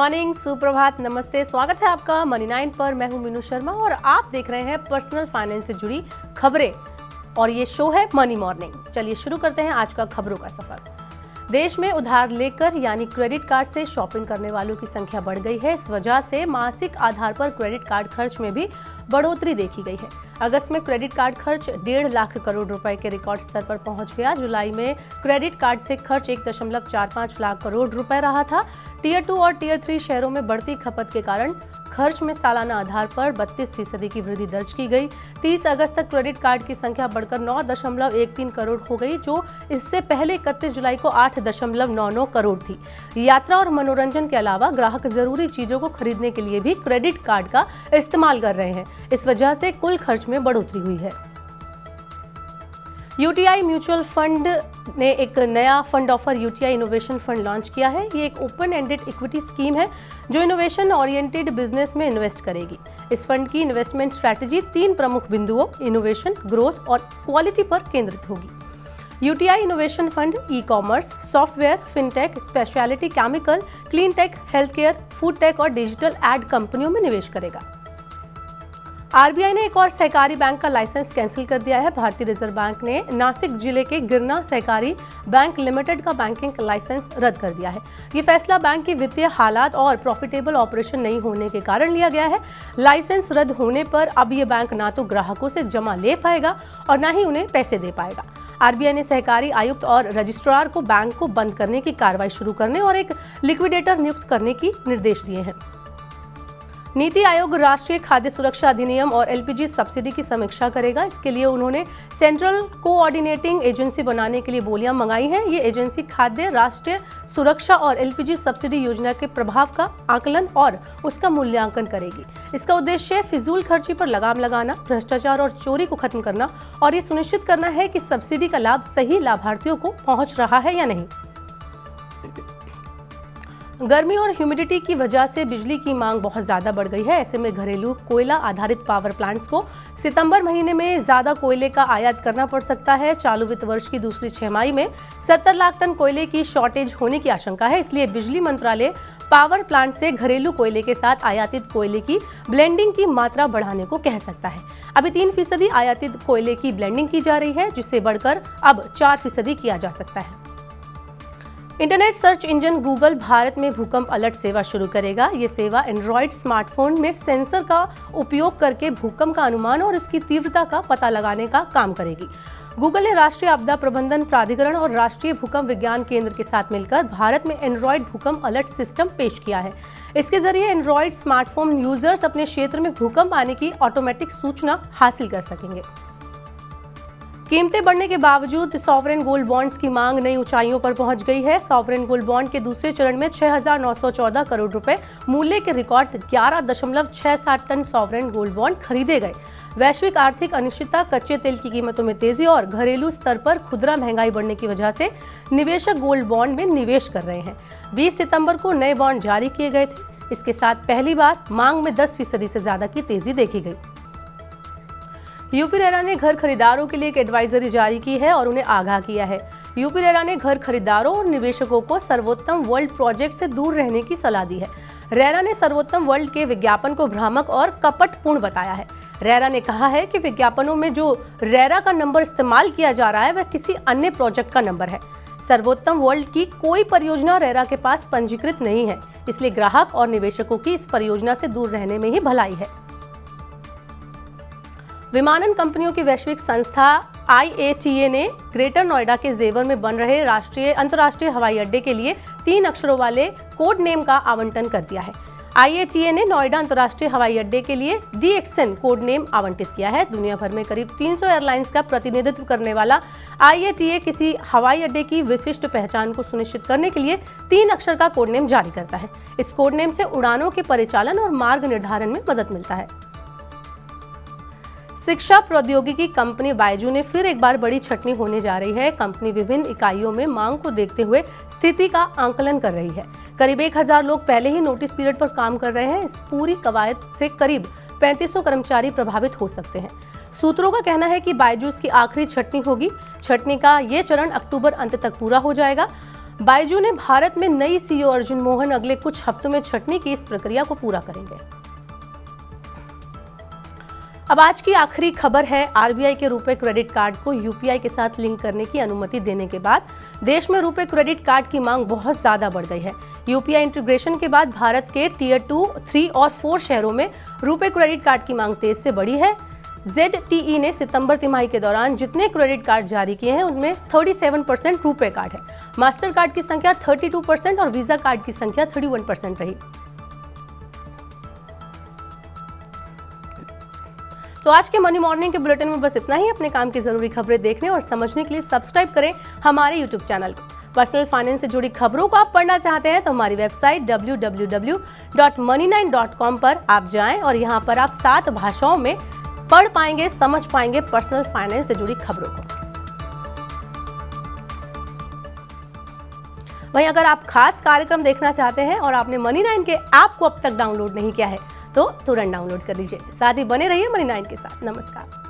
Morning, सुप्रभात, नमस्ते। स्वागत है आपका मनी 9 पर। मैं हूं मीनू शर्मा और आप देख रहे हैं पर्सनल फाइनेंस से जुड़ी खबरें और ये शो है मनी मॉर्निंग। चलिए शुरू करते हैं आज का खबरों का सफर। देश में उधार लेकर यानी क्रेडिट कार्ड से शॉपिंग करने वालों की संख्या बढ़ गई है। इस वजह से मासिक आधार पर क्रेडिट कार्ड खर्च में भी बढ़ोतरी देखी गई है। अगस्त में क्रेडिट कार्ड खर्च 1.5 लाख करोड़ रुपए के रिकॉर्ड स्तर पर पहुंच गया। जुलाई में क्रेडिट कार्ड से खर्च 1.45 लाख करोड़ रुपए रहा था। टियर 2 और टियर 3 शहरों में बढ़ती खपत के कारण खर्च में सालाना आधार पर 32% की वृद्धि दर्ज की गई। 30 अगस्त तक क्रेडिट कार्ड की संख्या बढ़कर 9.13 करोड़ हो गई, जो इससे पहले 31 जुलाई को 8.99 करोड़ थी। यात्रा और मनोरंजन के अलावा ग्राहक जरूरी चीजों को खरीदने के लिए भी क्रेडिट कार्ड का इस्तेमाल कर रहे हैं। इस वजह से कुल खर्च में बढ़ोतरी हुई है। यूटीआई म्यूचुअल फंड ने एक नया fund offer UTI innovation fund launch किया है। ये एक ओपन एंडेड इक्विटी स्कीम है जो इनोवेशन ओरिएंटेड बिजनेस में इन्वेस्ट करेगी। इस फंड की इन्वेस्टमेंट स्ट्रैटेजी 3 प्रमुख बिंदुओं इनोवेशन, ग्रोथ और क्वालिटी पर केंद्रित होगी। UTI innovation fund e commerce, software, fintech, speciality chemical, clean tech, health care, food tech और डिजिटल एड कंपनियों में निवेश करेगा। आरबीआई ने एक और सहकारी बैंक का लाइसेंस कैंसिल कर दिया है। भारतीय रिजर्व बैंक ने नासिक जिले के गिरना सहकारी बैंक लिमिटेड का बैंकिंग लाइसेंस रद्द कर दिया है। ये फैसला बैंक की वित्तीय हालात और प्रॉफिटेबल ऑपरेशन नहीं होने के कारण लिया गया है। लाइसेंस रद्द होने पर अब ये बैंक ना तो ग्राहकों से जमा ले पाएगा और ना ही उन्हें पैसे दे पाएगा। आरबीआई ने सहकारी आयुक्त और रजिस्ट्रार को बैंक को बंद करने की कार्रवाई शुरू करने और एक लिक्विडेटर नियुक्त करने की निर्देश दिए हैं। नीति आयोग राष्ट्रीय खाद्य सुरक्षा अधिनियम और एलपीजी सब्सिडी की समीक्षा करेगा। इसके लिए उन्होंने सेंट्रल कोऑर्डिनेटिंग एजेंसी बनाने के लिए बोलियां मंगाई हैं। ये एजेंसी खाद्य, राष्ट्रीय सुरक्षा और एलपीजी सब्सिडी योजना के प्रभाव का आकलन और उसका मूल्यांकन करेगी। इसका उद्देश्य फिजूल खर्ची पर लगाम लगाना, भ्रष्टाचार और चोरी को खत्म करना और ये सुनिश्चित करना है कि सब्सिडी का लाभ सही लाभार्थियों को पहुंच रहा है या नहीं। गर्मी और ह्यूमिडिटी की वजह से बिजली की मांग बहुत ज्यादा बढ़ गई है। ऐसे में घरेलू कोयला आधारित पावर प्लांट्स को सितंबर महीने में ज्यादा कोयले का आयात करना पड़ सकता है। चालू वित्त वर्ष की दूसरी छमाही में 70 लाख टन कोयले की शॉर्टेज होने की आशंका है। इसलिए बिजली मंत्रालय पावर प्लांट से घरेलू कोयले के साथ आयातित कोयले की ब्लेंडिंग की मात्रा बढ़ाने को कह सकता है। अभी 3% आयातित कोयले की ब्लेंडिंग की जा रही है, जिससे बढ़कर अब 4% किया जा सकता है। Internet search engine Google Bharat में भूकंप अलर्ट सेवा शुरू करेगा। ये सेवा एंड्रॉइड स्मार्टफोन में सेंसर का उपयोग करके भूकंप का अनुमान और उसकी तीव्रता का पता लगाने का काम करेगी। गूगल ने राष्ट्रीय आपदा प्रबंधन प्राधिकरण और राष्ट्रीय भूकंप विज्ञान केंद्र के साथ मिलकर भारत में एंड्रॉइड भूकंप अलर्ट सिस्टम पेश किया है। इसके जरिए एंड्रॉइड स्मार्टफोन यूजर्स अपने क्षेत्र में भूकंप आने की ऑटोमेटिक सूचना हासिल कर सकेंगे। कीमतें बढ़ने के बावजूद सॉवरेन गोल्ड बॉन्ड्स की मांग नई ऊंचाइयों पर पहुंच गई है। सॉवरेन गोल्ड बॉन्ड के दूसरे चरण में 6,914 करोड़ रुपए मूल्य के record 11.67 tonne sovereign gold bond खरीदे गए। वैश्विक आर्थिक अनिश्चितता, कच्चे तेल की कीमतों में तेजी और घरेलू स्तर पर खुदरा महंगाई बढ़ने की वजह से निवेशक गोल्ड बॉन्ड में निवेश कर रहे हैं। 20 सितंबर को नए बॉन्ड जारी किए गए थे। इसके साथ पहली बार मांग में 10% से ज्यादा की तेजी देखी गई। यूपी रेरा ने घर खरीदारों के लिए एक एडवाइजरी जारी की है और उन्हें आगाह किया है। यूपी रेरा ने घर खरीदारों और निवेशकों को सर्वोत्तम वर्ल्ड प्रोजेक्ट से दूर रहने की सलाह दी है। रेरा ने सर्वोत्तम वर्ल्ड के विज्ञापन को भ्रामक और कपटपूर्ण बताया है। रेरा ने कहा है कि विज्ञापनों में जो रेरा का नंबर इस्तेमाल किया जा रहा है वह किसी अन्य प्रोजेक्ट का नंबर है। सर्वोत्तम वर्ल्ड की कोई परियोजना रेरा के पास पंजीकृत नहीं है, इसलिए ग्राहक और निवेशकों की इस परियोजना से दूर रहने में ही भलाई है। विमानन कंपनियों की वैश्विक संस्था IATA ने ग्रेटर नोएडा के जेवर में बन रहे अंतर्राष्ट्रीय हवाई अड्डे के लिए 3 अक्षरों वाले कोड नेम का आवंटन कर दिया है। IATA ने नोएडा अंतर्राष्ट्रीय हवाई अड्डे के लिए DXN कोड नेम आवंटित किया है। दुनिया भर में करीब 300 एयरलाइंस का प्रतिनिधित्व करने वाला IATA किसी हवाई अड्डे की विशिष्ट पहचान को सुनिश्चित करने के लिए 3 अक्षर का कोड नेम जारी करता है। इस कोड नेम से उड़ानों के परिचालन और मार्ग निर्धारण में मदद मिलता है। शिक्षा प्रौद्योगिकी कंपनी बायजू ने फिर एक बार बड़ी छटनी होने जा रही है। कंपनी विभिन्न इकाइयों में मांग को देखते हुए स्थिति का आंकलन कर रही है। करीब 1000 लोग पहले ही नोटिस पीरियड पर काम कर रहे हैं। इस पूरी कवायद से करीब 3500 कर्मचारी प्रभावित हो सकते हैं। सूत्रों का कहना है कि बायजूस की आखिरी छटनी होगी। छटनी का ये चरण अक्टूबर अंत तक पूरा हो जाएगा। बायजू ने भारत में नई सीईओ अर्जुन मोहन अगले कुछ हफ्तों में छंटनी की इस प्रक्रिया को पूरा करेंगे। अब आज की आखिरी खबर है, आरबीआई के रुपे क्रेडिट कार्ड को यूपीआई के साथ लिंक करने की अनुमति देने के बाद देश में रुपे क्रेडिट कार्ड की मांग बहुत ज्यादा बढ़ गई है। यूपीआई इंटीग्रेशन के बाद भारत के टियर 2, 3 और 4 शहरों में रुपे क्रेडिट कार्ड की मांग तेज से बढ़ी है। ZTE ने सितंबर तिमाही के दौरान जितने क्रेडिट कार्ड जारी किए हैं उनमें 37% रुपे कार्ड है। मास्टर कार्ड की संख्या 32% और वीजा कार्ड की संख्या 31% रही। तो आज के मनी मॉर्निंग के बुलेटिन में बस इतना ही। अपने काम की जरूरी खबरें देखने और समझने के लिए सब्सक्राइब करें हमारे यूट्यूब चैनल को। पर्सनल फाइनेंस से जुड़ी खबरों को आप पढ़ना चाहते हैं तो हमारी वेबसाइट www.money9.com पर आप जाएं और यहां पर आप 7 भाषाओं में पढ़ पाएंगे, समझ पाएंगे पर्सनल फाइनेंस से जुड़ी खबरों को। वहीं अगर आप खास कार्यक्रम देखना चाहते हैं और आपने मनी 9 के ऐप को अब तक डाउनलोड नहीं किया है तो तुरंत डाउनलोड कर लीजिए। साथ ही बने रहिए मनी 9 के साथ। नमस्कार।